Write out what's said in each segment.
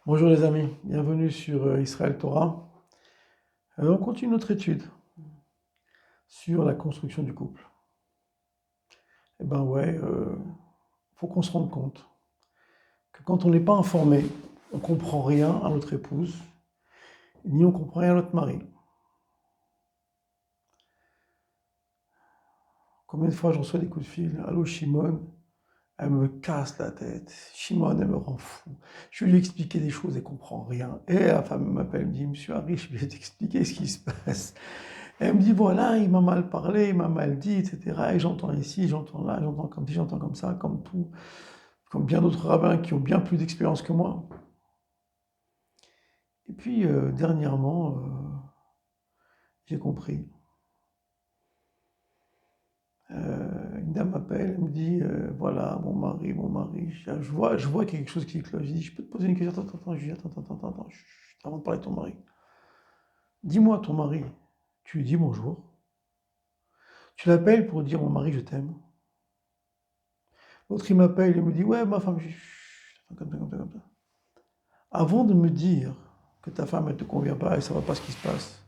Bonjour les amis, bienvenue sur Israël Torah. On continue notre étude sur la construction du couple. Eh ben ouais, faut qu'on se rende compte que quand on n'est pas informé, on comprend rien à notre épouse, ni on comprend rien à notre mari. Combien de fois je reçois des coups de fil, allô Shimon, elle me casse la tête, Shimon, elle me rend fou. Je lui ai expliqué des choses, elle comprend rien. Et la femme m'appelle, me dit, Monsieur Harry, je vais t'expliquer ce qui se passe. Elle me dit, voilà, il m'a mal parlé, il m'a mal dit, etc. Et j'entends ici, j'entends là, j'entends comme ci, j'entends comme ça, comme tout, comme bien d'autres rabbins qui ont bien plus d'expérience que moi. Et puis, dernièrement, j'ai compris. Une dame m'appelle, elle me dit, voilà, mon mari, je vois quelque chose qui cloche. Je dis, je peux te poser une question? Attends, je dis, attends, chut, avant de parler de ton mari. Dis-moi, ton mari, tu lui dis bonjour. Tu l'appelles pour dire, mon mari, je t'aime. L'autre, il m'appelle, il me dit, ouais, ma femme, comme ça, comme ça, comme ça. Avant de me dire que ta femme ne te convient pas et ça ne va pas ce qui se passe,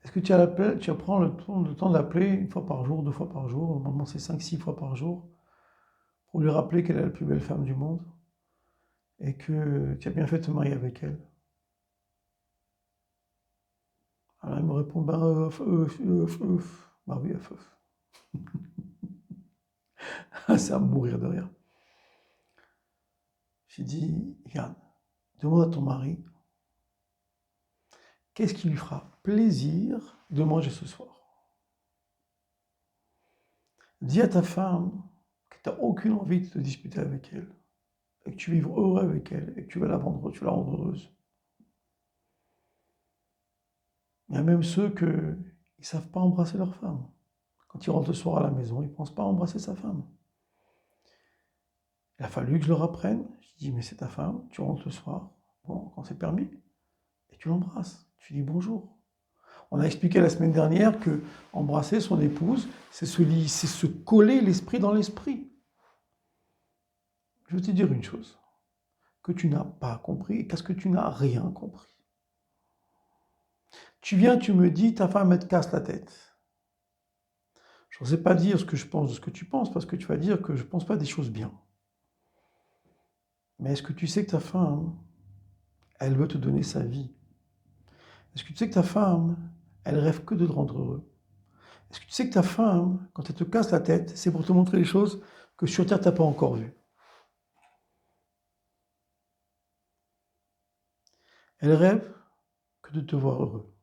est-ce que tu prends le temps de l'appeler une fois par jour, deux fois par jour, normalement c'est cinq, six fois par jour, pour lui rappeler qu'elle est la plus belle femme du monde et que tu as bien fait de te marier avec elle? Alors il me répond, bah, bah oui, ça va me mourir de rire. J'ai dit, regarde, demande à ton mari, qu'est-ce qui lui fera plaisir de manger ce soir? Dis à ta femme que tu n'as aucune envie de te disputer avec elle, et que tu vives heureux avec elle, et que tu vas la rendre heureuse. Il y a même ceux qui ne savent pas embrasser leur femme. Quand ils rentrent le soir à la maison, ils ne pensent pas à embrasser sa femme. Il a fallu que je leur apprenne. Je dis, mais c'est ta femme, tu rentres le soir, bon, quand c'est permis, et tu l'embrasses. Tu dis bonjour. On a expliqué la semaine dernière que embrasser son épouse, c'est se coller l'esprit dans l'esprit. Je vais te dire une chose que tu n'as pas compris, et qu'est-ce que tu n'as rien compris. Tu viens, tu me dis, ta femme, elle te casse la tête. Je ne sais pas dire ce que je pense de ce que tu penses, parce que tu vas dire que je ne pense pas des choses bien. Mais est-ce que tu sais que ta femme, elle veut te donner sa vie? Est-ce que tu sais que ta femme, elle rêve que de te rendre heureux? Est-ce que tu sais que ta femme, quand elle te casse la tête, c'est pour te montrer les choses que sur Terre, tu n'as pas encore vues? Elle rêve que de te voir heureux.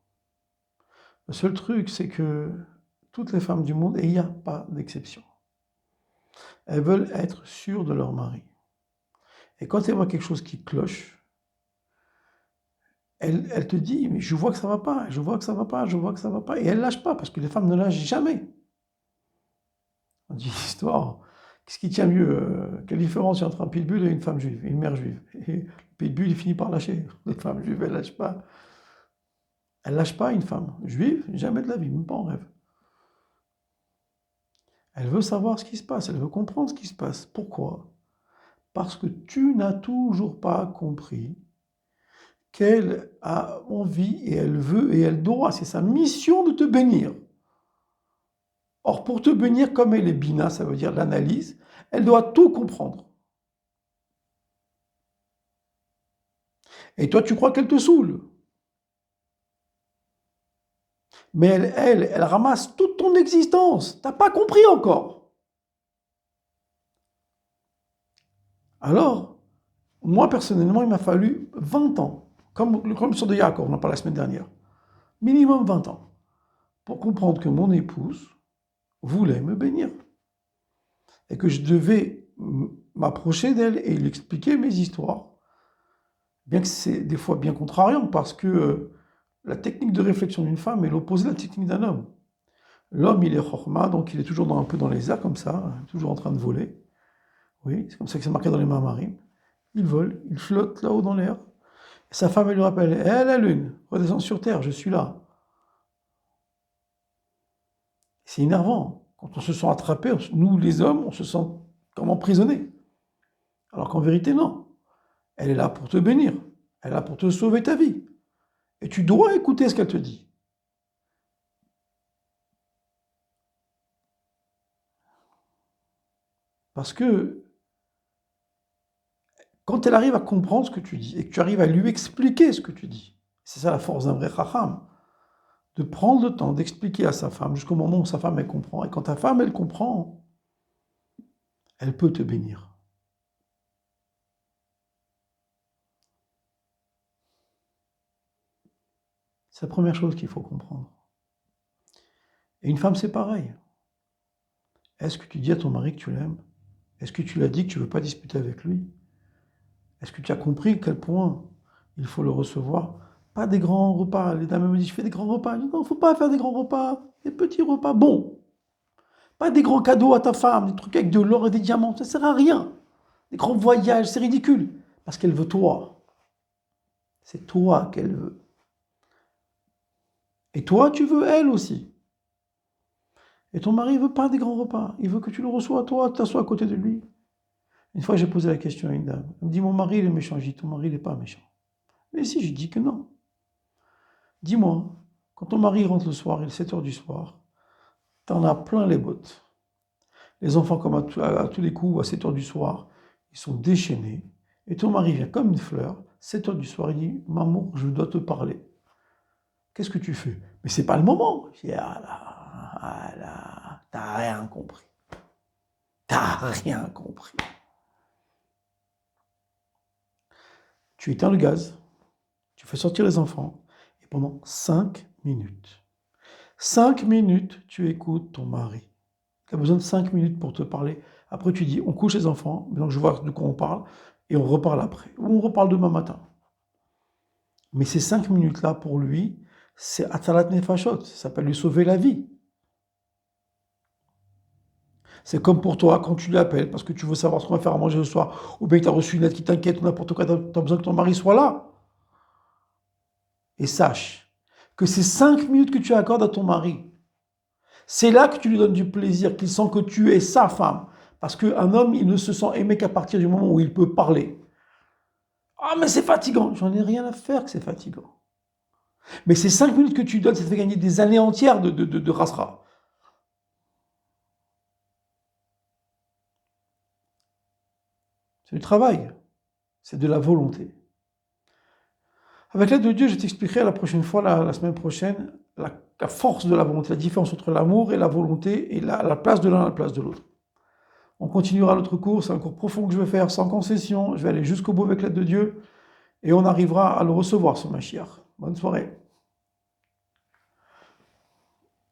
Le seul truc, c'est que toutes les femmes du monde, et il n'y a pas d'exception, elles veulent être sûres de leur mari. Et quand elles voient quelque chose qui cloche, elle te dit, mais je vois que ça va pas, je vois que ça va pas, je vois que ça va pas. Et elle lâche pas, parce que les femmes ne lâchent jamais. On dit histoire, qu'est-ce qui tient mieux? Quelle différence entre un pitbull et une femme juive, et une mère juive? Et le pitbull, il finit par lâcher. Les femmes juives, elles lâchent pas. Elles lâchent pas une femme juive, jamais de la vie, même pas en rêve. Elle veut savoir ce qui se passe, elle veut comprendre ce qui se passe. Pourquoi? Parce que tu n'as toujours pas compris qu'elle a envie et elle veut et elle doit, c'est sa mission de te bénir. Or, pour te bénir, comme elle est bina, ça veut dire l'analyse, elle doit tout comprendre. Et toi, tu crois qu'elle te saoule. Mais elle ramasse toute ton existence. T'as pas compris encore. Alors, moi, personnellement, il m'a fallu 20 ans, comme sur de Yaakov, on en parlait la semaine dernière. Minimum 20 ans, pour comprendre que mon épouse voulait me bénir. Et que je devais m'approcher d'elle et lui expliquer mes histoires. Bien que c'est des fois bien contrariant, parce que la technique de réflexion d'une femme est l'opposé de la technique d'un homme. L'homme, il est chorma, donc il est toujours un peu dans les airs, comme ça, toujours en train de voler. Oui, c'est comme ça que c'est marqué dans les Maharim. Il vole, il flotte là-haut dans l'air. Et sa femme, elle lui rappelle, hé, la lune, redescends sur terre, je suis là. C'est énervant. Quand on se sent attrapé, nous, les hommes, on se sent comme emprisonnés. Alors qu'en vérité, non. Elle est là pour te bénir. Elle est là pour te sauver ta vie. Et tu dois écouter ce qu'elle te dit. Parce que quand elle arrive à comprendre ce que tu dis et que tu arrives à lui expliquer ce que tu dis, c'est ça la force d'un vrai chacham, de prendre le temps d'expliquer à sa femme jusqu'au moment où sa femme elle comprend. Et quand ta femme elle comprend, elle peut te bénir. C'est la première chose qu'il faut comprendre. Et une femme c'est pareil. Est-ce que tu dis à ton mari que tu l'aimes? Est-ce que tu lui as dit que tu ne veux pas discuter avec lui? Est-ce que tu as compris à quel point il faut le recevoir? Pas des grands repas. Les dames me disent, je fais des grands repas. Je dis, non, il ne faut pas faire des grands repas. Des petits repas bons. Pas des grands cadeaux à ta femme, des trucs avec de l'or et des diamants. Ça ne sert à rien. Des grands voyages, c'est ridicule. Parce qu'elle veut toi. C'est toi qu'elle veut. Et toi, tu veux elle aussi. Et ton mari ne veut pas des grands repas. Il veut que tu le reçois, toi, tu t'assois à côté de lui. Une fois, j'ai posé la question à une dame. Elle me dit, mon mari, il est méchant. Je dis, ton mari, il n'est pas méchant. Mais si, je dis que non. Dis-moi, quand ton mari rentre le soir, il est 7 heures du soir, t'en as plein les bottes. Les enfants, comme à tous les coups, à 7 heures du soir, ils sont déchaînés. Et ton mari vient comme une fleur, 7 heures du soir, il dit, maman, je dois te parler. Qu'est-ce que tu fais? Mais c'est pas le moment. Je dis, ah là, t'as rien compris. T'as rien compris. Tu éteins le gaz, tu fais sortir les enfants, et pendant 5 minutes, 5 minutes, tu écoutes ton mari. Tu as besoin de 5 minutes pour te parler. Après, tu dis, on couche les enfants, maintenant je vois de quoi on parle, et on reparle après. Ou on reparle demain matin. Mais ces 5 minutes-là, pour lui, c'est Atalat Nefashot, ça s'appelle lui sauver la vie. C'est comme pour toi, quand tu l'appelles, parce que tu veux savoir ce qu'on va faire à manger ce soir, ou bien tu as reçu une lettre qui t'inquiète, ou n'importe quoi, tu as besoin que ton mari soit là. Et sache que ces 5 minutes que tu accordes à ton mari, c'est là que tu lui donnes du plaisir, qu'il sent que tu es sa femme. Parce qu'un homme, il ne se sent aimé qu'à partir du moment où il peut parler. Ah, mais c'est fatigant. J'en ai rien à faire que c'est fatigant. Mais ces 5 minutes que tu donnes, ça te fait gagner des années entières de rasra. C'est du travail. C'est de la volonté. Avec l'aide de Dieu, je t'expliquerai la prochaine fois, la semaine prochaine, la force de la volonté, la différence entre l'amour et la volonté, et la place de l'un à la place de l'autre. On continuera notre cours, c'est un cours profond que je vais faire, sans concession, je vais aller jusqu'au bout avec l'aide de Dieu, et on arrivera à le recevoir, ce Mashiach. Bonne soirée.